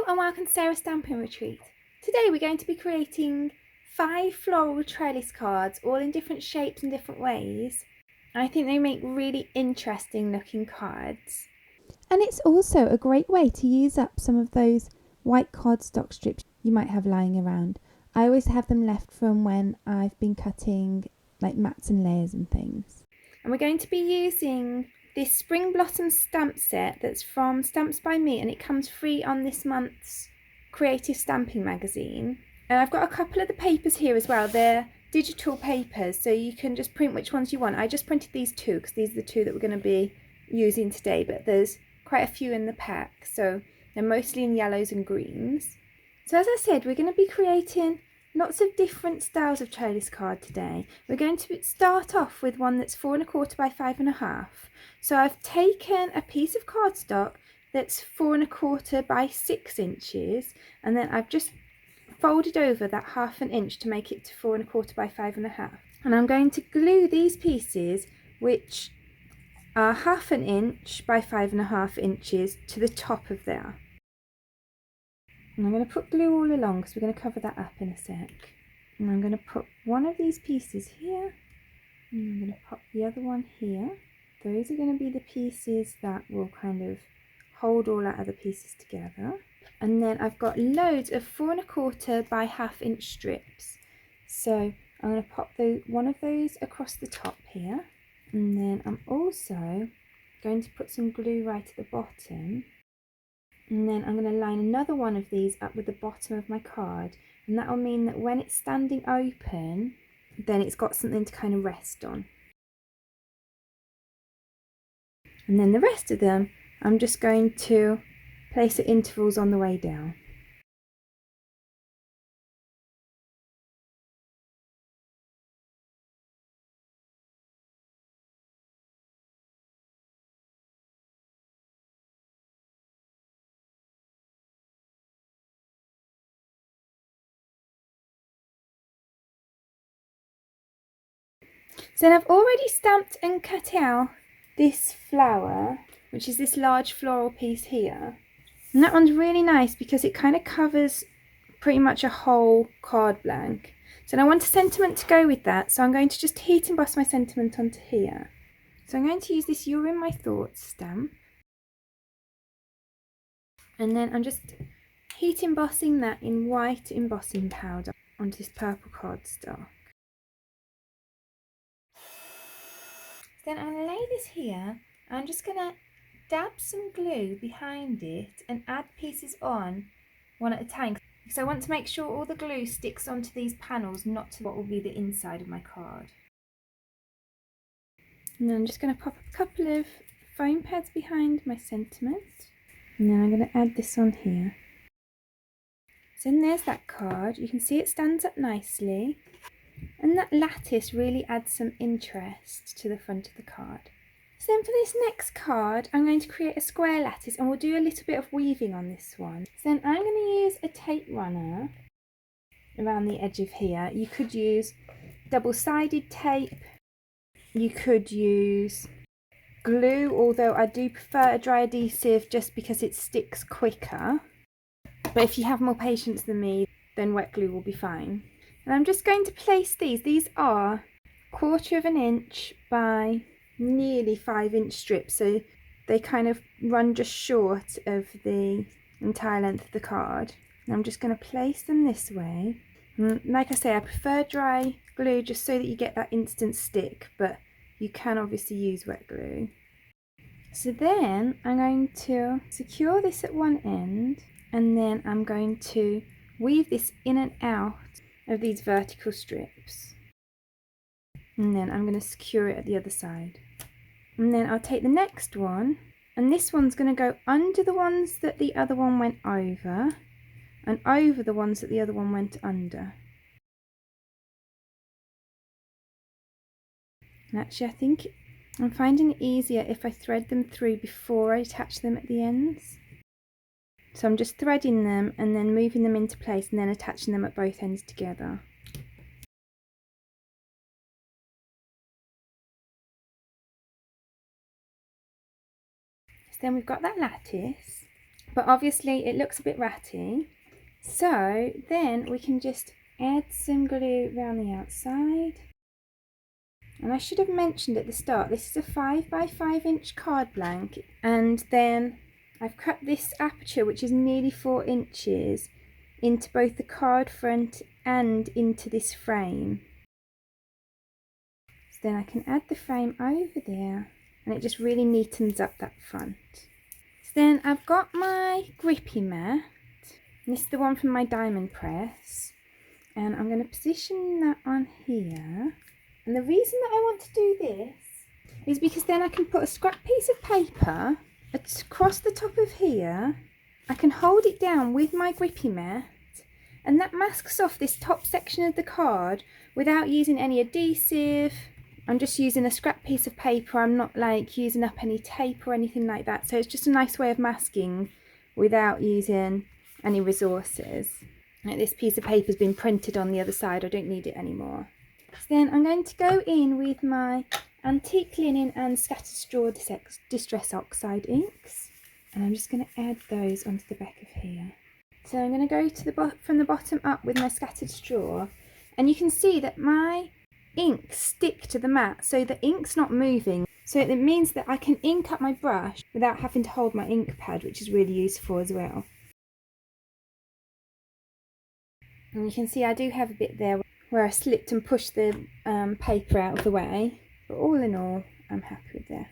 and welcome to Sarah's Stamping Retreat. Today we're going to be creating 5 floral trellis cards, all in different shapes and different ways. I think they make really interesting looking cards. And it's also a great way to use up some of those white cardstock strips you might have lying around. I always have them left from when I've been cutting like mats and layers and things. And we're going to be using this Spring Blossom stamp set that's from Stamps by Me, and it comes free on this month's Creative Stamping magazine. And I've got a couple of the papers here as well. They're digital papers, so you can just print which ones you want. I just printed these 2 because these are the 2 that we're going to be using today, but there's quite a few in the pack, so they're mostly in yellows and greens. So as I said, we're going to be creating lots of different styles of trellis card today. We're going to start off with one that's 4 1/4 by 5 1/2. So I've taken a piece of cardstock that's 4 1/4 by 6 inches, and then I've just folded over that 1/2 inch to make it to 4 1/4 by 5 1/2. And I'm going to glue these pieces, which are 1/2 inch by 5 1/2 inches, to the top of there. And I'm going to put glue all along because we're going to cover that up in a sec. And I'm going to put one of these pieces here, and I'm going to pop the other one here. Those are going to be the pieces that will kind of hold all our other pieces together. And then I've got loads of 4 1/4 by 1/2 inch strips. So I'm going to pop one of those across the top here. And then I'm also going to put some glue right at the bottom. And then I'm going to line another one of these up with the bottom of my card. And that will mean that when it's standing open, then it's got something to kind of rest on. And then the rest of them, I'm just going to place at intervals on the way down. So then I've already stamped and cut out this flower, which is this large floral piece here. And that one's really nice because it kind of covers pretty much a whole card blank. So I want a sentiment to go with that, so I'm going to just heat emboss my sentiment onto here. So I'm going to use this You're in My Thoughts stamp. And then I'm just heat embossing that in white embossing powder onto this purple cardstock. Then I'm going to lay this here. I'm just going to dab some glue behind it and add pieces on one at a time. So I want to make sure all the glue sticks onto these panels, not to what will be the inside of my card. And then I'm just going to pop a couple of foam pads behind my sentiment. And then I'm going to add this on here. So then there's that card. You can see it stands up nicely. And that lattice really adds some interest to the front of the card. So then for this next card, I'm going to create a square lattice, and we'll do a little bit of weaving on this one. So then I'm going to use a tape runner around the edge of here. You could use double-sided tape. You could use glue, although I do prefer a dry adhesive just because it sticks quicker. But if you have more patience than me, then wet glue will be fine. And I'm just going to place these. These are 1/4 inch by nearly 5 inch strips, so they kind of run just short of the entire length of the card. And I'm just going to place them this way. And like I say, I prefer dry glue just so that you get that instant stick, but you can obviously use wet glue. So then I'm going to secure this at one end, and then I'm going to weave this in and out of these vertical strips, and then I'm going to secure it at the other side. And then I'll take the next one, and this one's going to go under the ones that the other one went over, and over the ones that the other one went under. And actually I think I'm finding it easier if I thread them through before I attach them at the ends. So I'm just threading them and then moving them into place and then attaching them at both ends together. So then we've got that lattice. but obviously it looks a bit ratty. So then we can just add some glue around the outside. And I should have mentioned at the start, this is a 5 by 5 inch card blank, and then I've cut this aperture, which is nearly 4 inches, into both the card front and into this frame. So then I can add the frame over there, and it just really neatens up that front. So then I've got my grippy mat, and this is the one from my diamond press, and I'm going to position that on here. And the reason that I want to do this is because then I can put a scrap piece of paper across the top of here. I can hold it down with my grippy mat, and that masks off this top section of the card without using any adhesive. I'm just using a scrap piece of paper. I'm not like using up any tape or anything like that. So it's just a nice way of masking without using any resources. Like this piece of paper has been printed on the other side. I don't need it anymore. So then I'm going to go in with my antique linen and scattered straw distress oxide inks, and I'm just going to add those onto the back of here. So I'm going to go to from the bottom up with my scattered straw, and you can see that my inks stick to the mat, so the ink's not moving. So it means that I can ink up my brush without having to hold my ink pad, which is really useful as well. And you can see I do have a bit there where I slipped and pushed the paper out of the way, but all in all I'm happy with that.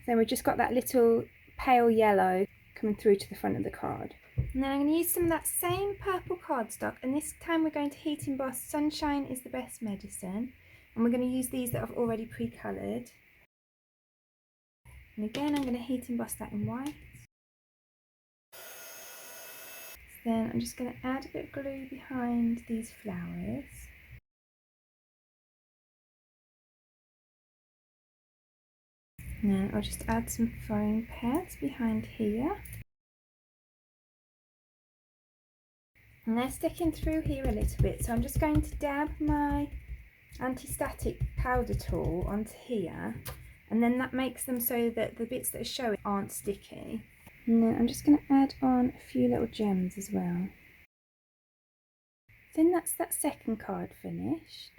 Then we've just got that little pale yellow coming through to the front of the card. And then I'm going to use some of that same purple cardstock, and this time we're going to heat emboss Sunshine is the Best Medicine, and we're going to use these that I've already pre-coloured. And again I'm going to heat emboss that in white. Then I'm just going to add a bit of glue behind these flowers. And then I'll just add some foam pads behind here. And they're sticking through here a little bit, so I'm just going to dab my anti-static powder tool onto here, and then that makes them so that the bits that are showing aren't sticky. And then I'm just going to add on a few little gems as well. Then that's that second card finished.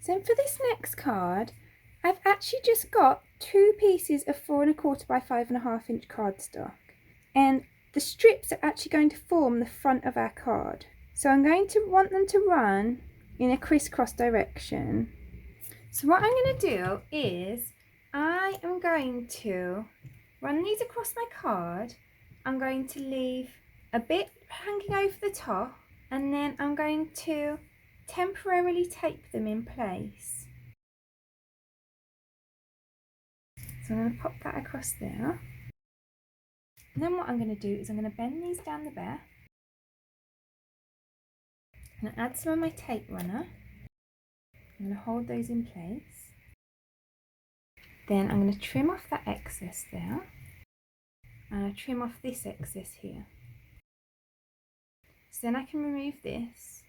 So for this next card, I've actually just got 2 pieces of 4 1/4 by 5 1/2 inch cardstock, and the strips are actually going to form the front of our card. So I'm going to want them to run in a crisscross direction. So what I'm going to do is I am going to run these across my card. I'm going to leave a bit hanging over the top, and then I'm going to temporarily tape them in place. So I'm going to pop that across there. And then what I'm going to do is I'm going to bend these down the back. I'm going to add some of my tape runner. I'm going to hold those in place. Then I'm going to trim off that excess there. And I'll trim off this excess here. So then I can remove this.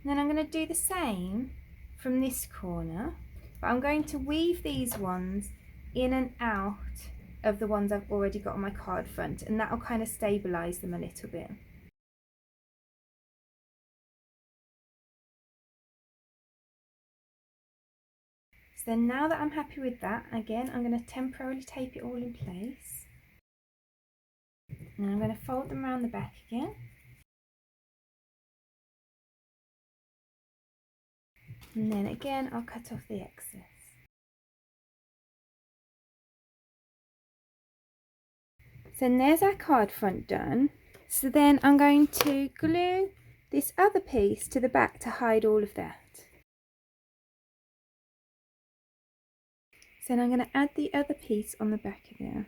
And then I'm going to do the same from this corner, but I'm going to weave these ones in and out of the ones I've already got on my card front, and that will kind of stabilise them a little bit. So then now that I'm happy with that, again I'm going to temporarily tape it all in place. And I'm going to fold them around the back again. And then again I'll cut off the excess. So then there's our card front done. So then I'm going to glue this other piece to the back to hide all of that. So then I'm going to add the other piece on the back of there.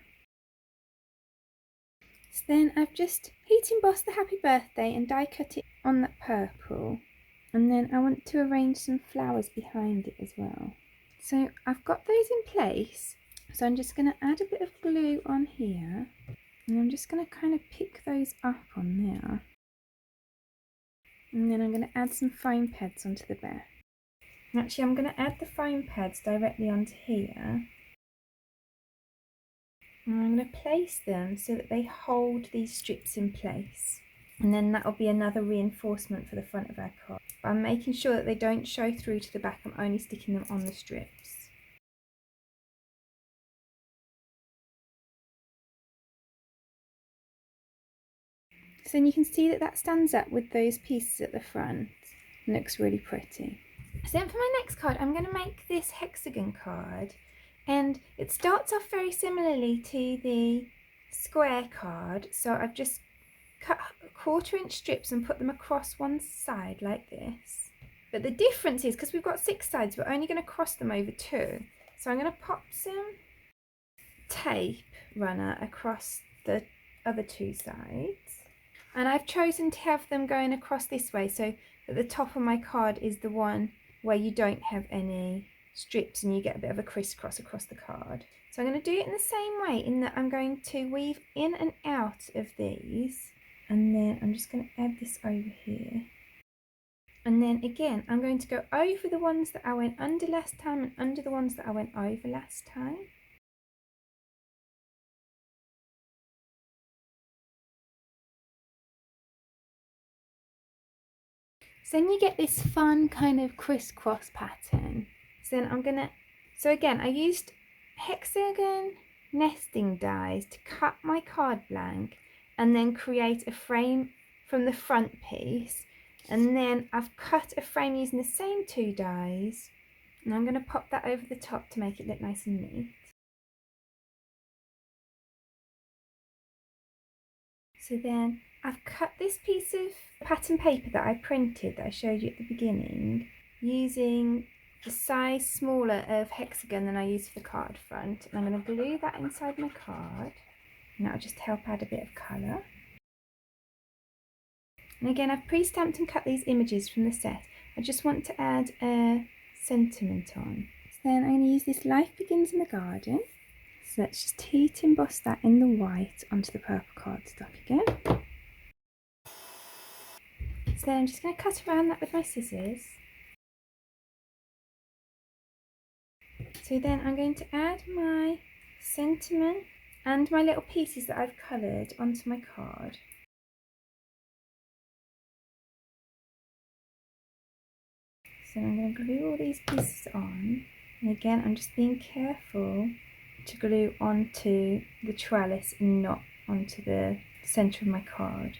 So then I've just heat embossed the happy birthday and die cut it on that purple. And then I want to arrange some flowers behind it as well. So I've got those in place. So I'm just going to add a bit of glue on here. And I'm just going to kind of pick those up on there. And then I'm going to add some foam pads onto the back. And actually I'm going to add the foam pads directly onto here. And I'm going to place them so that they hold these strips in place. And then that will be another reinforcement for the front of our card. But I'm making sure that they don't show through to the back. I'm only sticking them on the strips. So then you can see that that stands up with those pieces at the front. It looks really pretty. So then for my next card, I'm going to make this hexagon card. And it starts off very similarly to the square card. So I've just cut 1/4 inch strips and put them across one side like this. But the difference is, because we've got 6 sides, we're only going to cross them over 2. So I'm going to pop some tape runner across the other 2 sides. And I've chosen to have them going across this way, so that the top of my card is the one where you don't have any strips and you get a bit of a crisscross across the card. So I'm going to do it in the same way, in that I'm going to weave in and out of these, and then I'm just going to add this over here. And then again, I'm going to go over the ones that I went under last time and under the ones that I went over last time. So then you get this fun kind of crisscross pattern. So then so again, I used Hexagon nesting dies to cut my card blank and then create a frame from the front piece. And then I've cut a frame using the same 2 dies, and I'm going to pop that over the top to make it look nice and neat. So then I've cut this piece of pattern paper that I printed that I showed you at the beginning, using the size smaller of Hexagon than I used for the card front. And I'm going to glue that inside my card, and that'll just help add a bit of colour. And again, I've pre-stamped and cut these images from the set. I just want to add a sentiment on. So then I'm going to use this Life Begins in the Garden. So let's just heat emboss that in the white onto the purple cardstock again. So then I'm just going to cut around that with my scissors. So then I'm going to add my sentiment and my little pieces that I've coloured onto my card. So I'm going to glue all these pieces on, and again I'm just being careful to glue onto the trellis and not onto the centre of my card.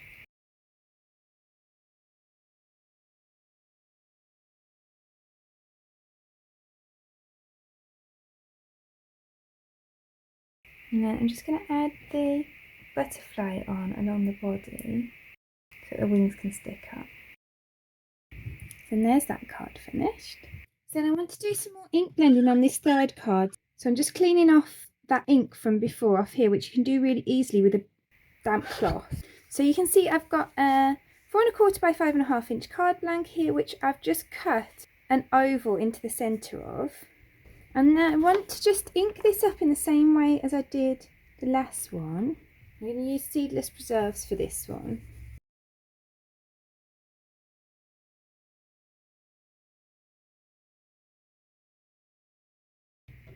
And then I'm just going to add the butterfly on along the body so that the wings can stick up. And there's that card finished. Then I want to do some more ink blending on this third card. So I'm just cleaning off that ink from before off here, which you can do really easily with a damp cloth. So you can see I've got a 4 1/4 by 5 1/2 inch card blank here, which I've just cut an oval into the centre of. And then I want to just ink this up in the same way as I did the last one. I'm going to use Seedless Preserves for this one.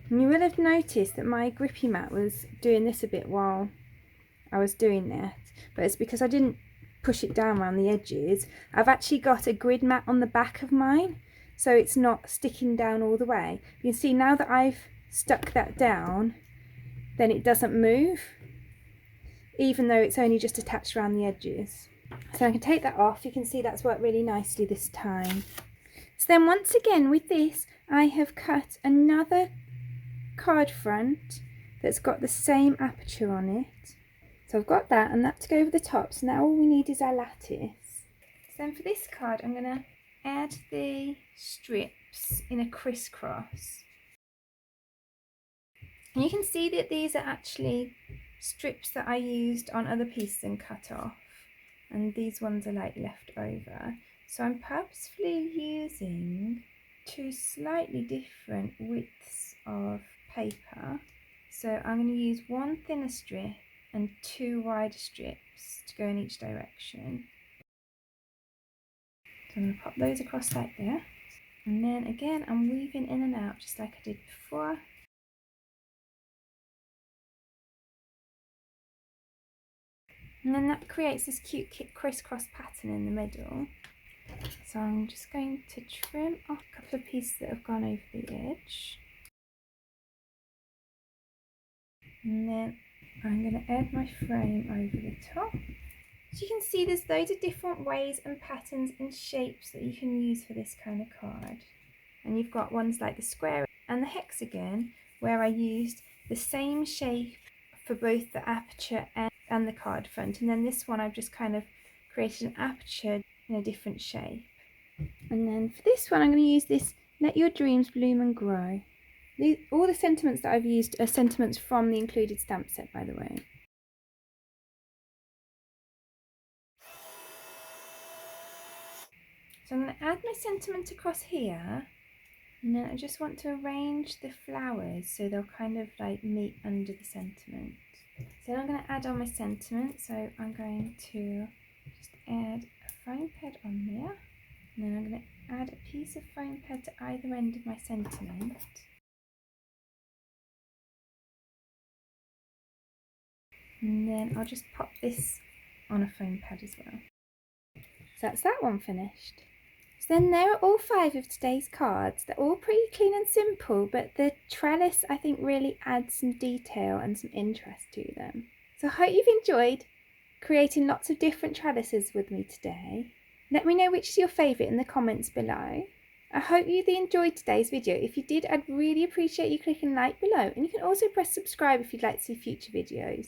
And you will have noticed that my grippy mat was doing this a bit while I was doing that, but it's because I didn't push it down around the edges. I've actually got a grid mat on the back of mine, so it's not sticking down all the way. You can see now that I've stuck that down, then it doesn't move, even though it's only just attached around the edges. So I can take that off. You can see that's worked really nicely this time. So then once again with this, I have cut another card front that's got the same aperture on it. So I've got that and that to go over the top. So now all we need is our lattice. So then for this card, I'm going to add the strips in a crisscross. And you can see that these are actually strips that I used on other pieces and cut off. And these ones are like left over. So I'm purposefully using 2 slightly different widths of paper. So I'm going to use 1 thinner strip and 2 wider strips to go in each direction. So I'm going to pop those across like that. And then again, I'm weaving in and out just like I did before. And then that creates this cute crisscross pattern in the middle. So I'm just going to trim off a couple of pieces that have gone over the edge. And then I'm going to add my frame over the top. As you can see, there's loads of different ways and patterns and shapes that you can use for this kind of card. And you've got ones like the square and the hexagon, where I used the same shape for both the aperture and the card front. And then this one I've just kind of created an aperture in a different shape. And then for this one I'm going to use this Let Your Dreams Bloom and Grow. All the sentiments that I've used are sentiments from the included stamp set, by the way. So I'm going to add my sentiment across here, and then I just want to arrange the flowers so they'll kind of like meet under the sentiment. So I'm going to add on my sentiment, so I'm going to just add a foam pad on there, and then I'm going to add a piece of foam pad to either end of my sentiment. And then I'll just pop this on a foam pad as well. So that's that one finished. So then there are all 5 of today's cards. They're all pretty clean and simple, but the trellis I think really adds some detail and some interest to them. So I hope you've enjoyed creating lots of different trellises with me today. Let me know which is your favourite in the comments below. I hope you enjoyed today's video. If you did, I'd really appreciate you clicking like below, and you can also press subscribe if you'd like to see future videos.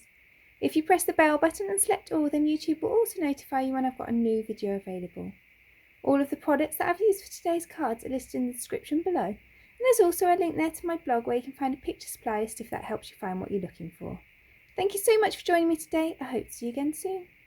If you press the bell button and select all, then YouTube will also notify you when I've got a new video available. All of the products that I've used for today's cards are listed in the description below, and there's also a link there to my blog where you can find a picture supply list if that helps you find what you're looking for. Thank you so much for joining me today. I hope to see you again soon.